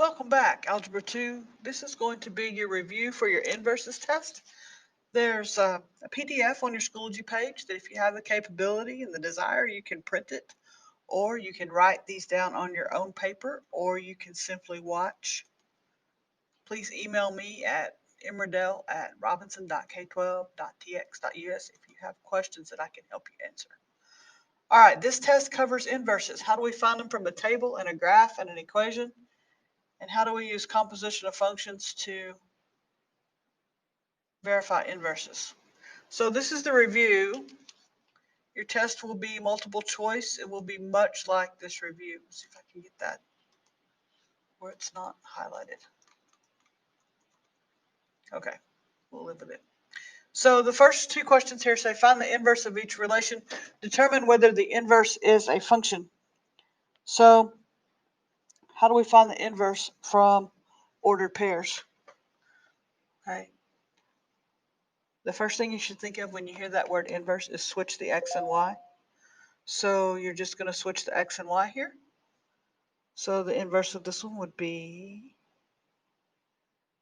Welcome back, Algebra 2. This is going to be your review for your inverses test. There's a PDF on your Schoology page that if you have the capability and the desire, you can print it, or you can write these down on your own paper, or you can simply watch. Please email me at imradell@robinson.k12.tx.us if you have questions that I can help you answer. All right, this test covers inverses. How do we find them from a table and a graph and an equation? And how do we use composition of functions to verify inverses? So this is the review. Your test will be multiple choice. It will be much like this review. Let's see if I can get that where it's not highlighted. Okay, we'll live with it. So the first two questions here say find the inverse of each relation. Determine whether the inverse is a function. So how do we find the inverse from ordered pairs? Okay. The first thing you should think of when you hear that word inverse is switch the x and y. So you're just going to switch the x and y here. So the inverse of this one would be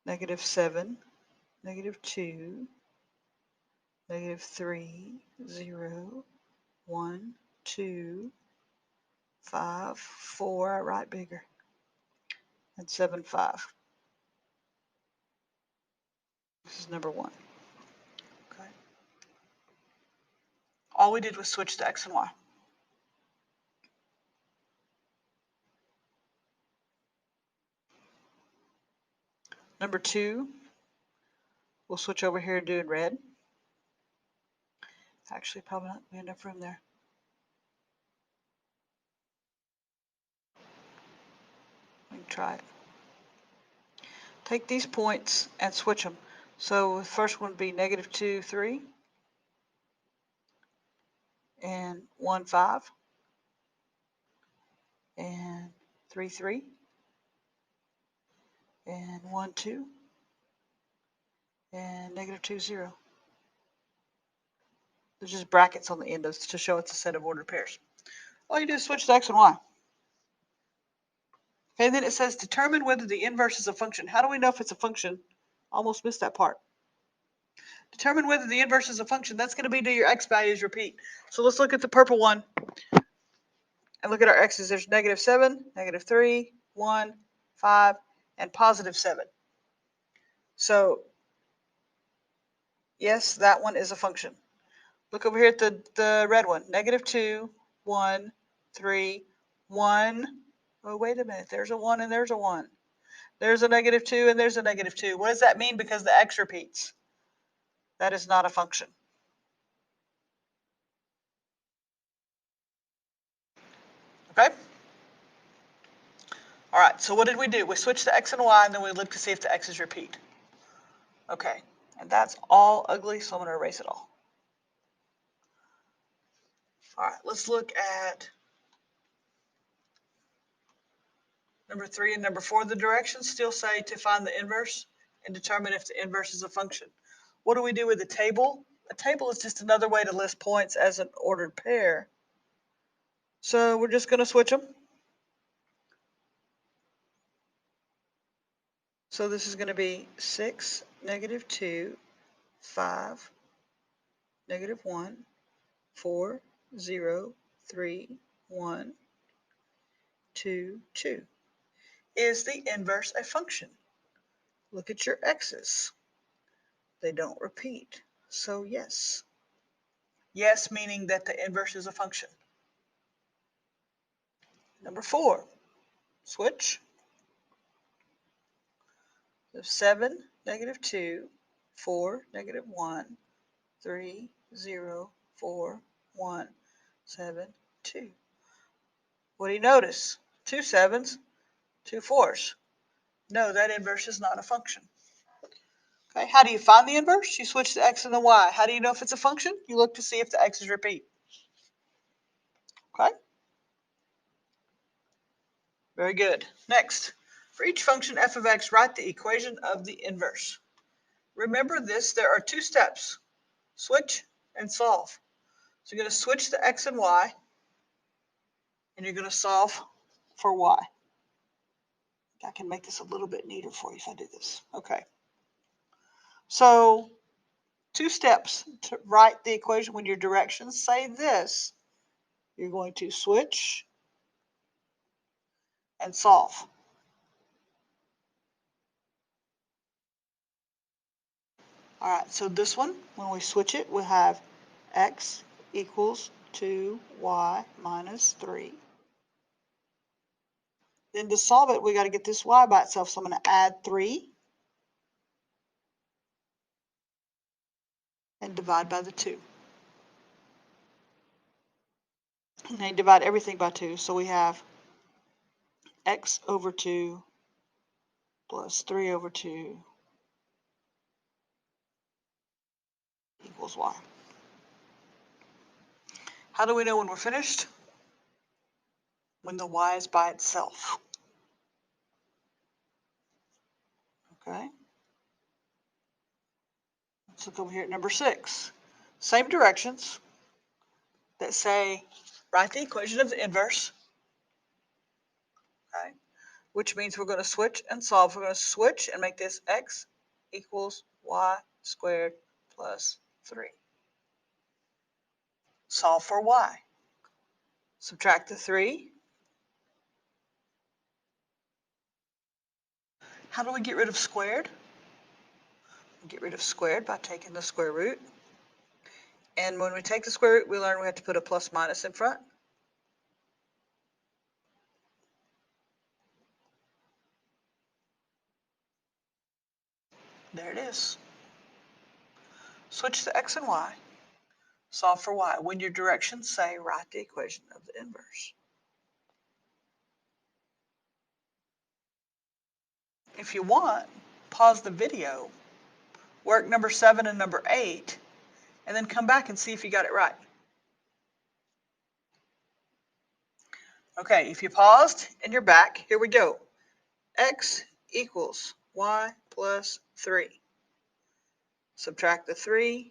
-7, -2, -3, 0, 1, 2, 5, 4. I write bigger. And 7, 5. This is number 1. Okay. All we did was switch the x and y. Number 2, we'll switch over here and do in red. Actually, probably not enough room there. We can try it. Take these points and switch them. So the first one would be -2, 3, and 1, 5, and 3, 3, and 1, 2, and -2, 0. There's just brackets on the end to show it's a set of ordered pairs. All you do is switch the x and y. Okay, then it says determine whether the inverse is a function. How do we know if it's a function? Almost missed that part. Determine whether the inverse is a function. That's going to be do your x values repeat. So let's look at the purple one and look at our x's. There's -7, -3, 1, 5, and +7. So yes, that one is a function. Look over here at the red one. -2, 1, 3, 1. Oh, wait a minute. There's a 1 and there's a 1. There's a -2 and there's a -2. What does that mean because the x repeats? That is not a function. Okay? All right, so what did we do? We switched the x and y, and then we looked to see if the x's repeat. Okay, and that's all ugly, so I'm going to erase it all. All right, let's look at number 3 and number 4. The directions still say to find the inverse and determine if the inverse is a function. What do we do with a table? A table is just another way to list points as an ordered pair. So we're just going to switch them. So this is going to be 6, -2, 5, -1, 4, 0, 3, 1, 2, 2. Is the inverse a function? Look at your x's. They don't repeat. So yes. Yes, meaning that the inverse is a function. Number 4, switch. So 7, -2, 4, -1, 3, 0, 4, 1, 7, 2. What do you notice? 2 7s, 2 4s. No, that inverse is not a function. Okay, how do you find the inverse? You switch the x and the y. How do you know if it's a function? You look to see if the x's repeat. Okay? Very good. Next, for each function f of x, write the equation of the inverse. Remember this, there are 2 steps, switch and solve. So you're going to switch the x and y, and you're going to solve for y. I can make this a little bit neater for you if I do this. Okay. So 2 steps to write the equation. When your directions say this, you're going to switch and solve. All right, so this one, when we switch it, we have x equals 2y minus 3. Then to solve it, we got to get this y by itself. So I'm going to add 3 and divide by the 2. And they divide everything by 2. So we have x over 2 plus 3 over 2 equals y. How do we know when we're finished? When the y is by itself. Okay. Let's look over here at number 6. Same directions that say write the equation of the inverse. Okay. Which means we're going to switch and solve. We're going to switch and make this x equals y squared plus 3. Solve for y. Subtract the 3. How do we get rid of squared? We get rid of squared by taking the square root. And when we take the square root, we learn we have to put a plus minus in front. There it is. Switch to x and y. Solve for y. When your directions say write the equation of the inverse. If you want, pause the video, work number 7 and number 8, and then come back and see if you got it right. Okay, if you paused and you're back, here we go. X equals y plus 3. Subtract the 3.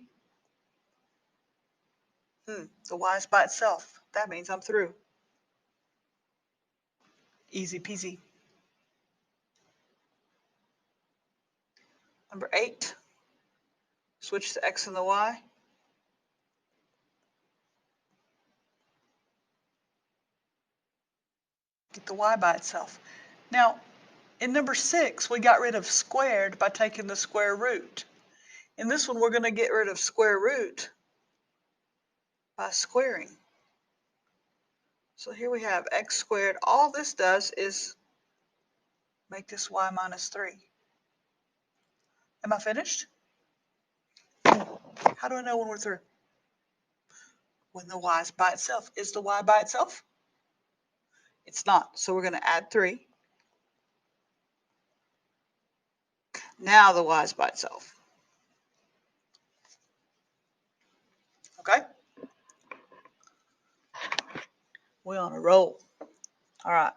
The y is by itself. That means I'm through. Easy peasy. Number 8. Switch to x and the y. Get the y by itself. Now, in number 6, we got rid of squared by taking the square root. In this one, we're going to get rid of square root by squaring. So here we have x squared. All this does is make this y minus 3. Am I finished? How do I know when we're through? When the y is by itself. Is the y by itself? It's not. So we're going to add 3. Now the y is by itself. Okay? We're on a roll. All right.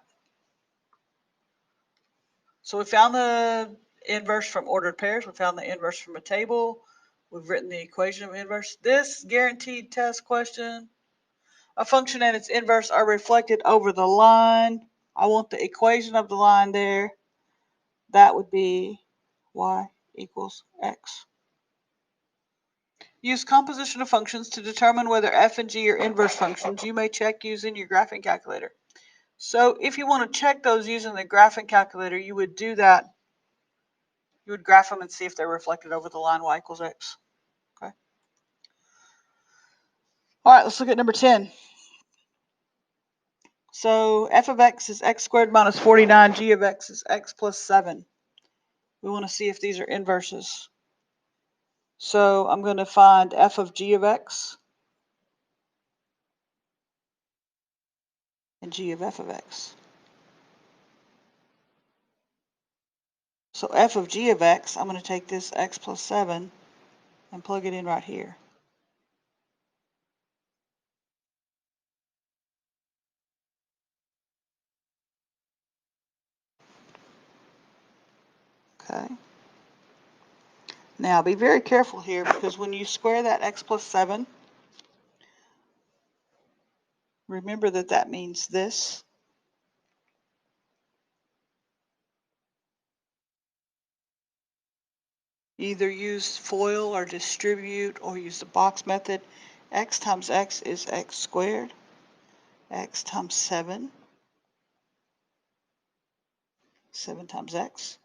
So we found the inverse from ordered pairs. We found the inverse from a table. We've written the equation of inverse. This guaranteed test question, a function and its inverse are reflected over the line. I want the equation of the line there. That would be y equals x. Use composition of functions to determine whether f and g are inverse functions. You may check using your graphing calculator. So if you want to check those using the graphing calculator, you would do that. You would graph them and see if they're reflected over the line y equals x. Okay. All right, let's look at number 10. So f of x is x squared minus 49. G of x is x plus 7. We want to see if these are inverses. So I'm going to find f of g of x and g of f of x. So f of g of x, I'm going to take this x plus 7 and plug it in right here. Okay. Now be very careful here, because when you square that x plus 7, remember that that means this. Either use FOIL or distribute or use the box method. X times X is X squared. X times 7. 7 times X.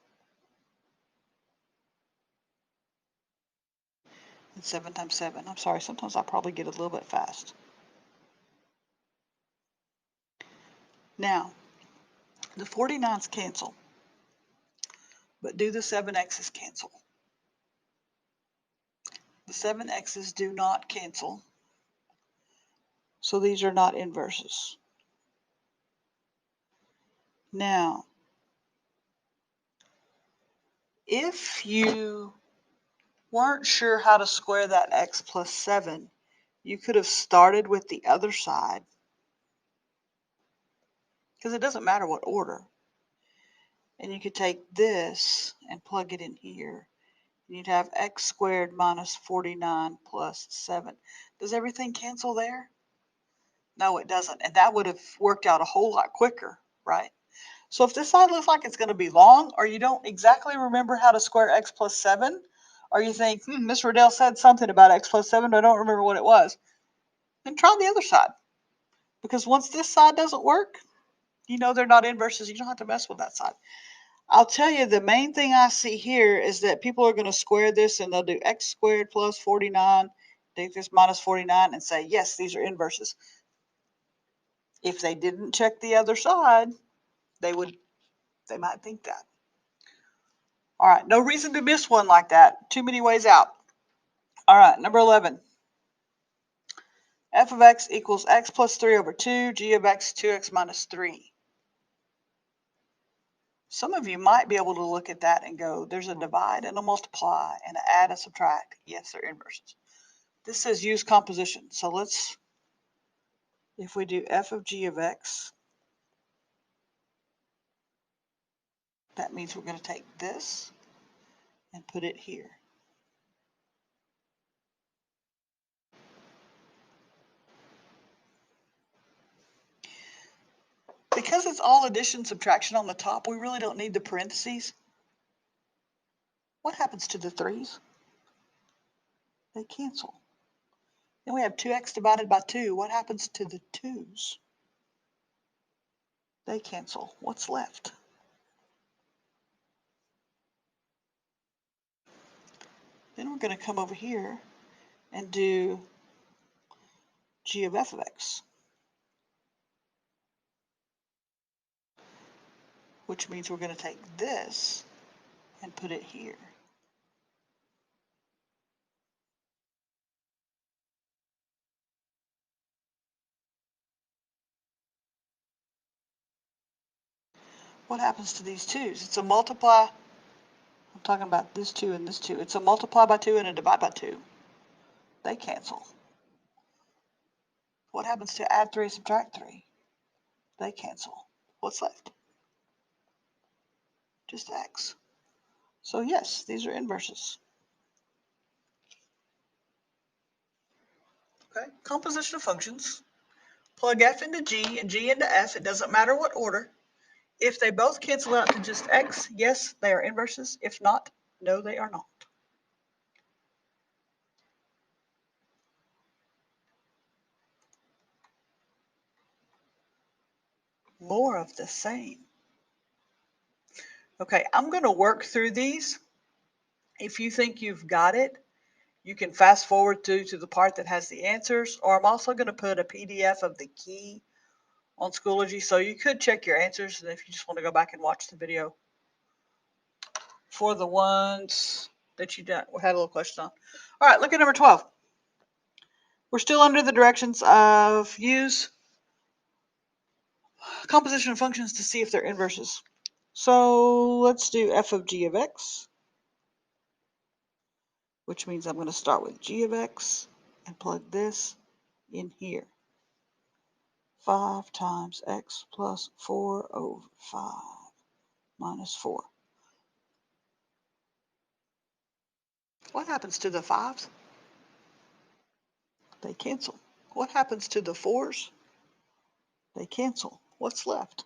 And 7 times 7. I'm sorry, sometimes I probably get a little bit fast. Now, the 49's cancel, but do the 7x's cancel? The 7x's do not cancel, so these are not inverses. Now, if you weren't sure how to square that x plus 7, you could have started with the other side, because it doesn't matter what order. And you could take this and plug it in here. And you'd have x squared minus 49 plus 7. Does everything cancel there? No, it doesn't. And that would have worked out a whole lot quicker, right? So if this side looks like it's going to be long, or you don't exactly remember how to square x plus 7, or you think, Miss Riddell said something about x plus 7, but I don't remember what it was, then try the other side. Because once this side doesn't work, you know they're not inverses. You don't have to mess with that side. I'll tell you, the main thing I see here is that people are going to square this and they'll do x squared plus 49, take this minus 49 and say, yes, these are inverses. If they didn't check the other side, they might think that. All right, no reason to miss one like that. Too many ways out. All right, number 11. F of x equals x plus 3 over 2, g of x 2x minus 3. Some of you might be able to look at that and go, there's a divide and a multiply and an add and subtract. Yes, they're inverses. This says use composition. So let's, if we do f of g of x, that means we're going to take this and put it here. Because it's all addition subtraction on the top, we really don't need the parentheses. What happens to the 3's? They cancel. Then we have 2x divided by 2. What happens to the 2's? They cancel. What's left? Then we're going to come over here and do g of f of x, which means we're going to take this and put it here. What happens to these 2's? It's a multiply. I'm talking about this 2 and this 2. It's a multiply by 2 and a divide by 2. They cancel. What happens to add 3, subtract 3? They cancel. What's left? Just x. So yes, these are inverses. Okay, composition of functions. Plug f into g and g into f. It doesn't matter what order. If they both cancel out to just x, yes, they are inverses. If not, no, they are not. More of the same. Okay, I'm going to work through these. If you think you've got it, you can fast forward to the part that has the answers, or I'm also going to put a PDF of the key on Schoology, so you could check your answers if you just want to go back and watch the video for the ones that you had a little question on. All right, look at number 12. We're still under the directions of use composition of functions to see if they're inverses. So let's do f of g of x, which means I'm going to start with g of x and plug this in here. 5 times x plus 4 over 5 minus 4. What happens to the 5's? They cancel. What happens to the 4's? They cancel. What's left?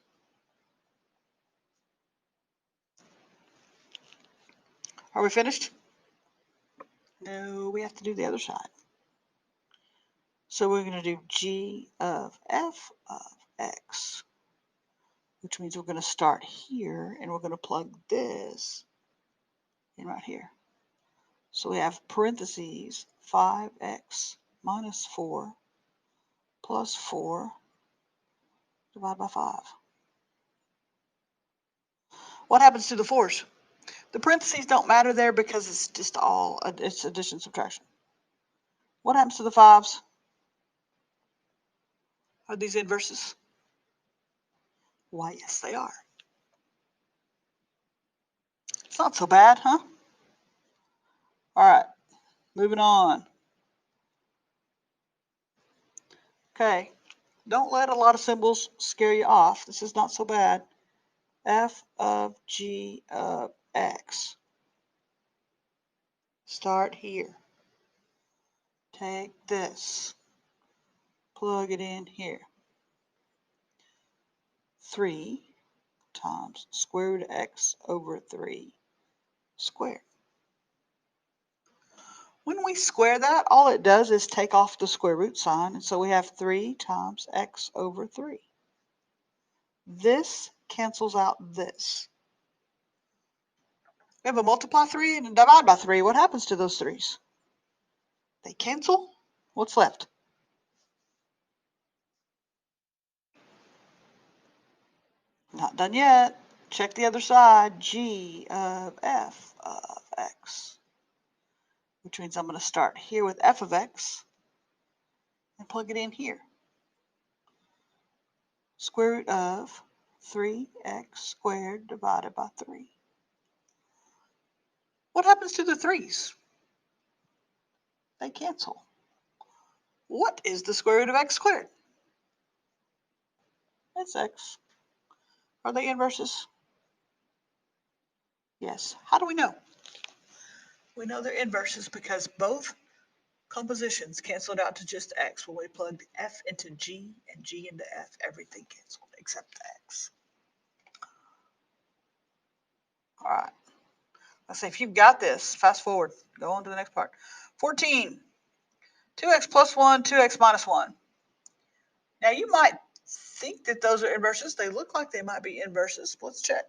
Are we finished? No, we have to do the other side. So we're going to do g of f of x, which means we're going to start here and we're going to plug this in right here. So we have parentheses 5x minus 4 plus 4 divided by 5. What happens to the 4's? The parentheses don't matter there because it's just all, it's addition, subtraction. What happens to the 5's? Are these inverses? Why, yes, they are. It's not so bad, huh? All right, moving on. Okay, don't let a lot of symbols scare you off. This is not so bad. F of g of x. Start here. Take this. Plug it in here. 3 times square root of x over 3 squared. When we square that, all it does is take off the square root sign, and so we have 3 times x over 3. This cancels out this. We have a multiply 3 and a divide by 3. What happens to those 3's? They cancel. What's left? Not done yet. Check the other side. G of f of x. Which means I'm going to start here with f of x and plug it in here. Square root of 3x squared divided by 3. What happens to the 3's? They cancel. What is the square root of x squared? It's x. Are they inverses? Yes. How do we know? We know they're inverses because both compositions canceled out to just x. When we plugged f into g and g into f, everything canceled except x. All right. Let's say if you've got this, fast forward, go on to the next part. 14, 2x plus 1, 2x minus 1. Now you might think that those are inverses. They look like they might be inverses. Let's check.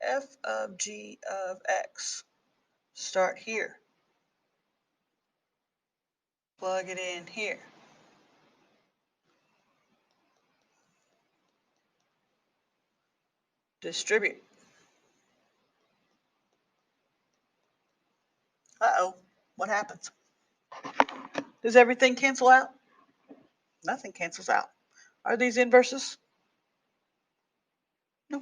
F of g of x. Start here. Plug it in here. Distribute. Uh-oh, what happens? Does everything cancel out? Nothing cancels out. Are these inverses? No.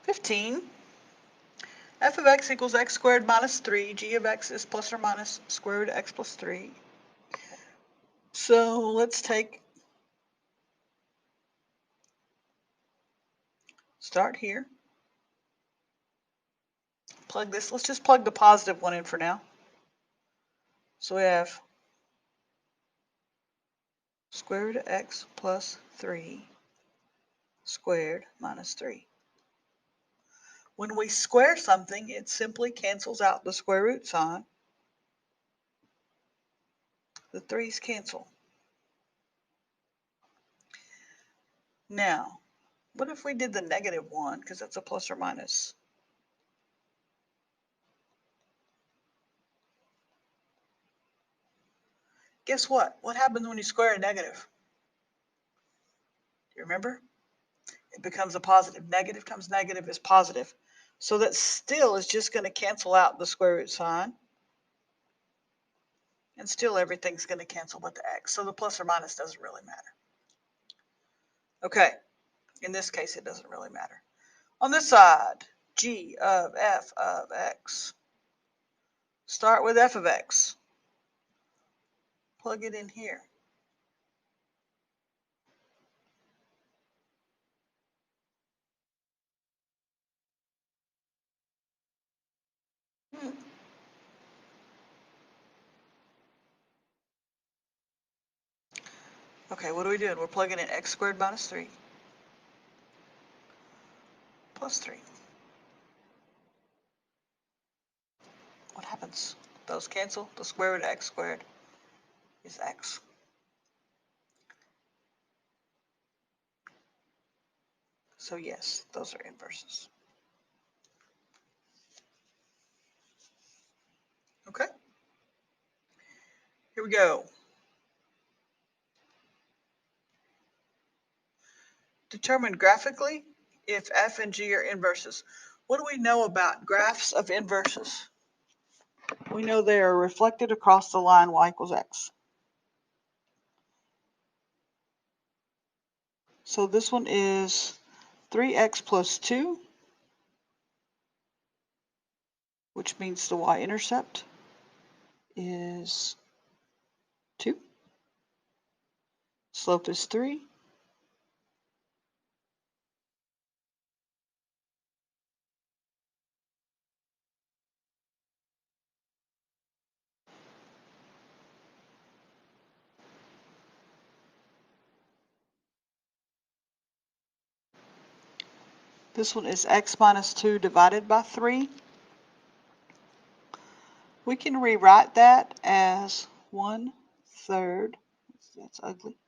Fifteen. F of x equals x squared minus 3. G of x is plus or minus square root of x plus 3. So let's start here. Plug this. Let's just plug the positive one in for now. So we have square root of x plus 3 squared minus 3. When we square something, it simply cancels out the square root sign. The 3's cancel. Now, what if we did the negative one, because that's a plus or minus? Guess what? What happens when you square a negative? Do you remember? It becomes a positive. Negative times negative is positive. So that still is just going to cancel out the square root sign. And still everything's going to cancel but the x. So the plus or minus doesn't really matter. Okay, in this case it doesn't really matter. On this side, g of f of x. Start with f of x. Plug it in here. Okay, what are we doing? We're plugging in x squared minus 3 plus 3. What happens? Those cancel. The square root of x squared is x. So yes, those are inverses. Okay. Here we go. Determine graphically if f and g are inverses. What do we know about graphs of inverses? We know they are reflected across the line y equals x. So this one is 3x plus 2, which means the y-intercept is 2. Slope is 3. This one is x minus 2 divided by 3. We can rewrite that as 1/3. That's ugly.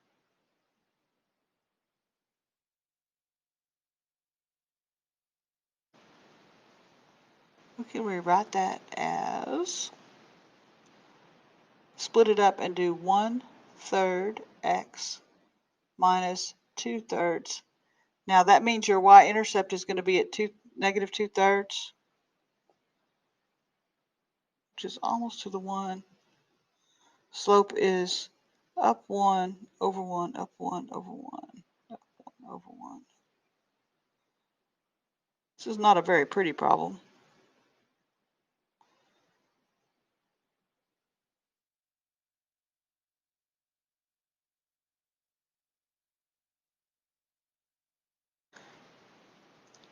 We can rewrite that as, split it up and do 1/3 x minus 2/3. Now that means your y-intercept is going to be at negative 2/3, which is almost to the 1. Slope is up 1 over 1, up 1 over 1, up 1 over 1. This is not a very pretty problem.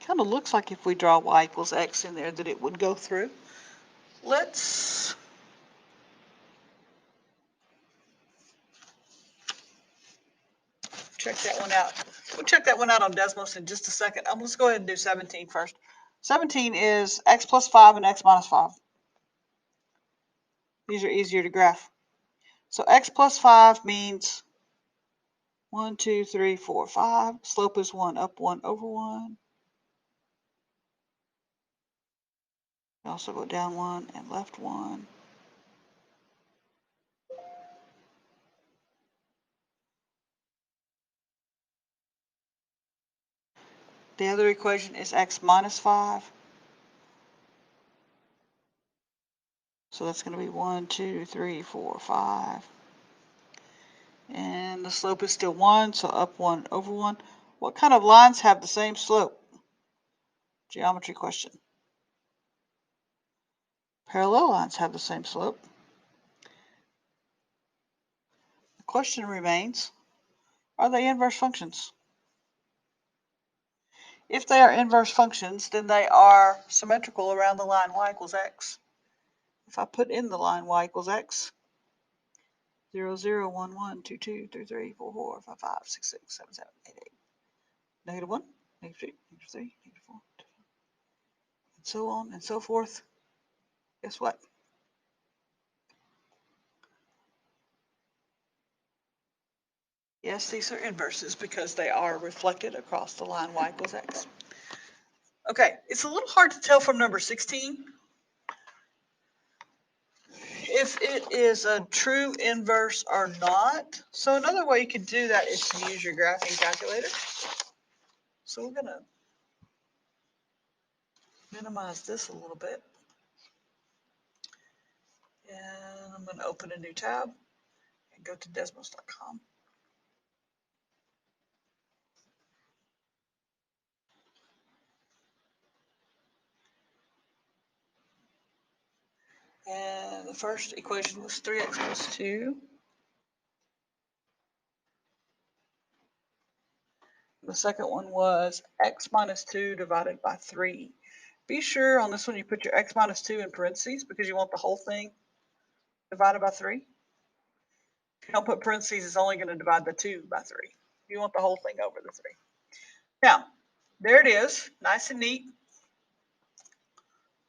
Kind of looks like if we draw y equals x in there that it would go through. Let's check that one out. We'll check that one out on Desmos in just a second. Let's go ahead and do 17 first. 17 is x plus 5 and x minus 5. These are easier to graph. So x plus 5 means 1, 2, 3, 4, 5. Slope is 1, up 1 over 1. Also go down 1 and left 1. The other equation is x minus 5. So that's going to be 1, 2, 3, 4, 5. And the slope is still 1, so up 1 over 1. What kind of lines have the same slope? Geometry question. Parallel lines have the same slope. The question remains, are they inverse functions? If they are inverse functions, then they are symmetrical around the line y equals x. If I put in the line y equals x, 0, 0, 1, 1, 2, 2, 3, 3, 4, 4, 5, 5, 6, 6, 7, 7, 8, 8. Negative 1, negative 2, negative 3, negative 4, and so on and so forth. Guess what? Yes, these are inverses because they are reflected across the line y equals x. Okay, it's a little hard to tell from number 16 if it is a true inverse or not. So another way you could do that is to use your graphing calculator. So we're going to minimize this a little bit. And I'm going to open a new tab and go to Desmos.com. And the first equation was 3x plus 2. The second one was x minus 2 divided by 3. Be sure on this one you put your x minus 2 in parentheses because you want the whole thing divided by 3. If you don't put parentheses, it's only going to divide the 2 by 3. You want the whole thing over the 3. Now, There it is, nice and neat.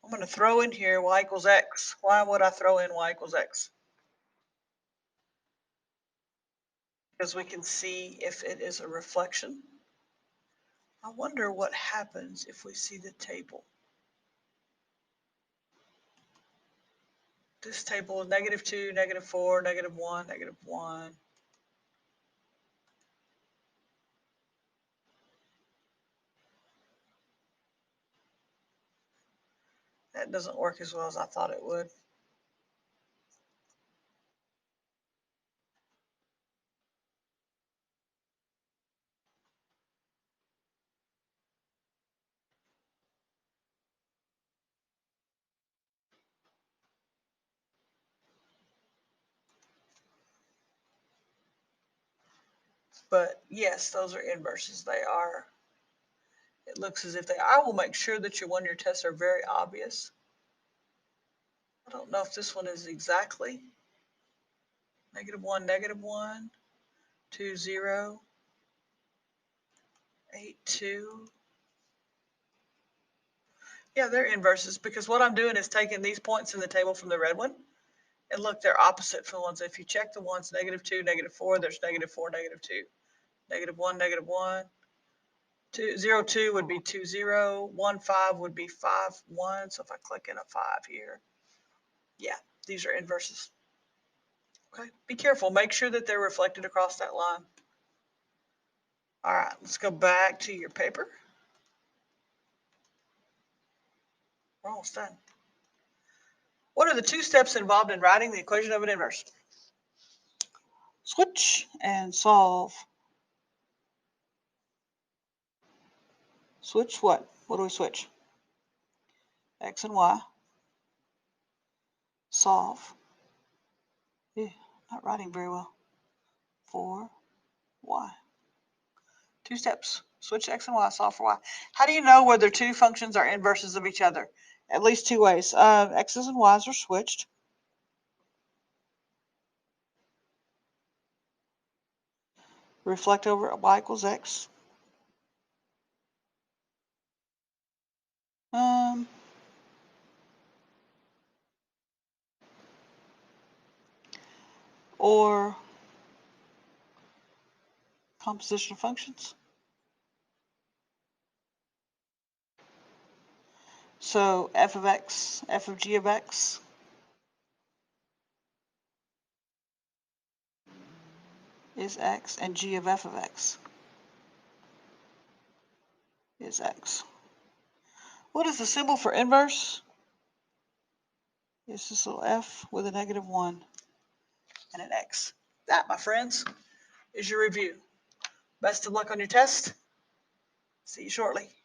I'm going to throw in here y equals x. Why would I throw in y equals x? Because we can see if it is a reflection. I wonder what happens if we see the table. This table is -2, -4, -1, -1. That doesn't work as well as I thought it would. But yes, those are inverses. They are. It looks as if they. I will make sure that your one-year tests are very obvious. I don't know if this one is exactly -1, -1, 2, 0, 8, 2. Yeah, they're inverses because what I'm doing is taking these points in the table from the red one, and look, they're opposite from the ones. If you check the ones -2, -4, there's -4, -2, -1, -1. 2, 0, 2 would be 2, 0. 1, 5 would be 5, 1. So if I click in a 5 here, yeah, these are inverses. Okay, be careful. Make sure that they're reflected across that line. All right, let's go back to your paper. We're almost done. What are the two steps involved in writing the equation of an inverse? Switch and solve. Switch what? What do we switch? X and Y. Solve. Not writing very well. For Y. Two steps. Switch X and Y, solve for Y. How do you know whether two functions are inverses of each other? At least two ways. X's and Y's are switched. Reflect over Y equals X. Or composition of functions. So f of x, f of g of x is x, and g of f of x is x. What is the symbol for inverse? It's this little f with a -1 and an x. That, my friends, is your review. Best of luck on your test. See you shortly.